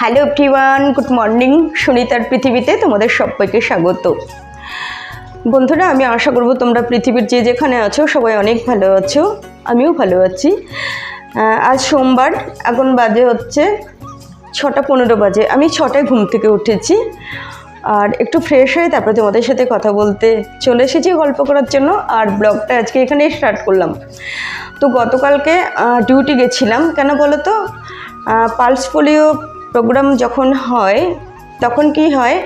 Hello everyone, good morning. সুনিতার পৃথিবীতে তোমাদের সবাইকে স্বাগত। বন্ধুরা, আমি আশা করব তোমরা পৃথিবীর যে যেখানে আছো সবাই অনেক ভালো আছো, আমিও ভালো আছি। আজ সোমবার, এখন বাজে হচ্ছে 6:15 বাজে। আমি 6টায় ঘুম থেকে উঠেছি আর একটু ফ্রেশ হয়ে তারপরে তোমাদের সাথে কথা বলতে চলে এসেছি গল্প করার জন্য। আর ব্লগটা আজকে এখানেই স্টার্ট করলাম। তো গতকালকে ডিউটি গেছিলাম, কেন বলো তো, পালস পোলিও প্রোগ্রাম যখন হয় তখন কি হয়,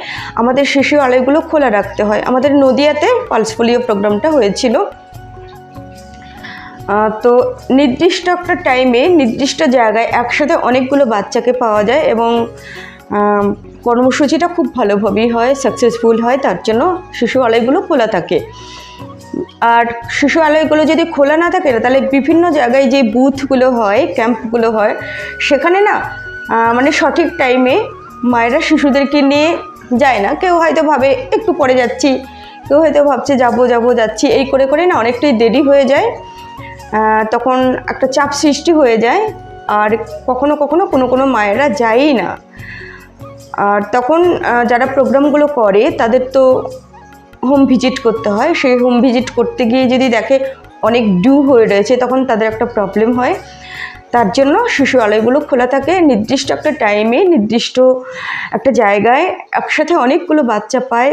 আমাদের শিশু আলয়গুলো খোলা রাখতে হয়। আমাদের নদিয়াতে পালস পোলিও প্রোগ্রামটা হয়েছিল। তো নির্দিষ্ট একটা টাইমে নির্দিষ্ট জায়গায় একসাথে অনেকগুলো বাচ্চাকে পাওয়া যায় এবং কর্মসূচিটা খুব ভালোভাবেই হয়, সাকসেসফুল হয়। তার জন্য শিশু আলয়গুলো খোলা থাকে। আর শিশু আলয়গুলো যদি খোলা না থাকে তাহলে বিভিন্ন জায়গায় যে বুথগুলো হয়, ক্যাম্পগুলো হয়, সেখানে না মানে সঠিক টাইমে মায়েরা শিশুদেরকে নিয়ে যায় না। কেউ হয়তো ভাবে একটু পরে যাচ্ছি, কেউ হয়তো ভাবছে যাচ্ছি, এই করে করে না অনেকটাই দেরি হয়ে যায়। তখন একটা চাপ সৃষ্টি হয়ে যায় আর কখনো কখনো কোনো মায়েরা যায়ই না। আর তখন যারা প্রোগ্রামগুলো করে তাদের তো হোম ভিজিট করতে হয়। সেই হোম ভিজিট করতে গিয়ে যদি দেখে অনেক ডিউ হয়ে রয়েছে, তখন তাদের একটা প্রবলেম হয়। তার জন্য শিশু আলয়গুলো খোলা থাকে নির্দিষ্ট একটা টাইমে, নির্দিষ্ট একটা জায়গায় একসাথে অনেকগুলো বাচ্চা পায়,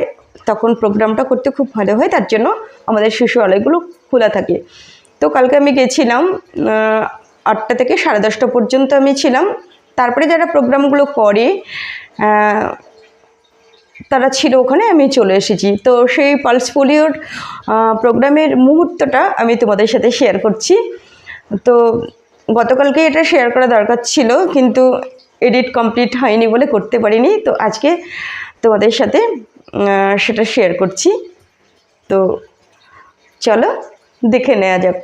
তখন প্রোগ্রামটা করতে খুব ভালো হয়। তার জন্য আমাদের শিশু আলয়গুলো খোলা থাকে। তো কালকে আমি গেছিলাম, 8টা থেকে 10:30 পর্যন্ত আমি ছিলাম। তারপরে যারা প্রোগ্রামগুলো করে তারা ছিল ওখানে, আমি চলে এসেছি। তো সেই পালস পোলিওর প্রোগ্রামের মুহূর্তটা আমি তোমাদের সাথে শেয়ার করছি। তো গতকালকে এটা শেয়ার করা দরকার ছিল, কিন্তু এডিট কমপ্লিট হয়নি বলে করতে পারিনি। তো আজকে তোমাদের সাথে সেটা শেয়ার করছি। তো চলো দেখে নেওয়া যাক।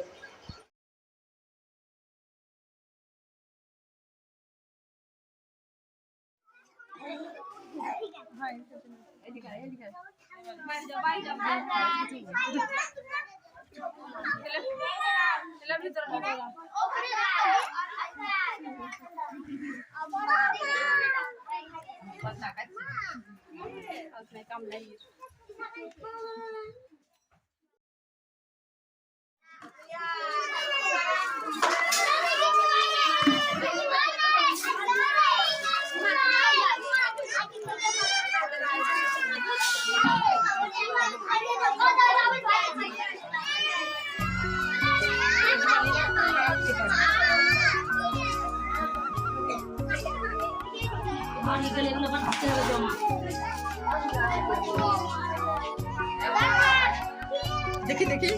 দেখি দেখি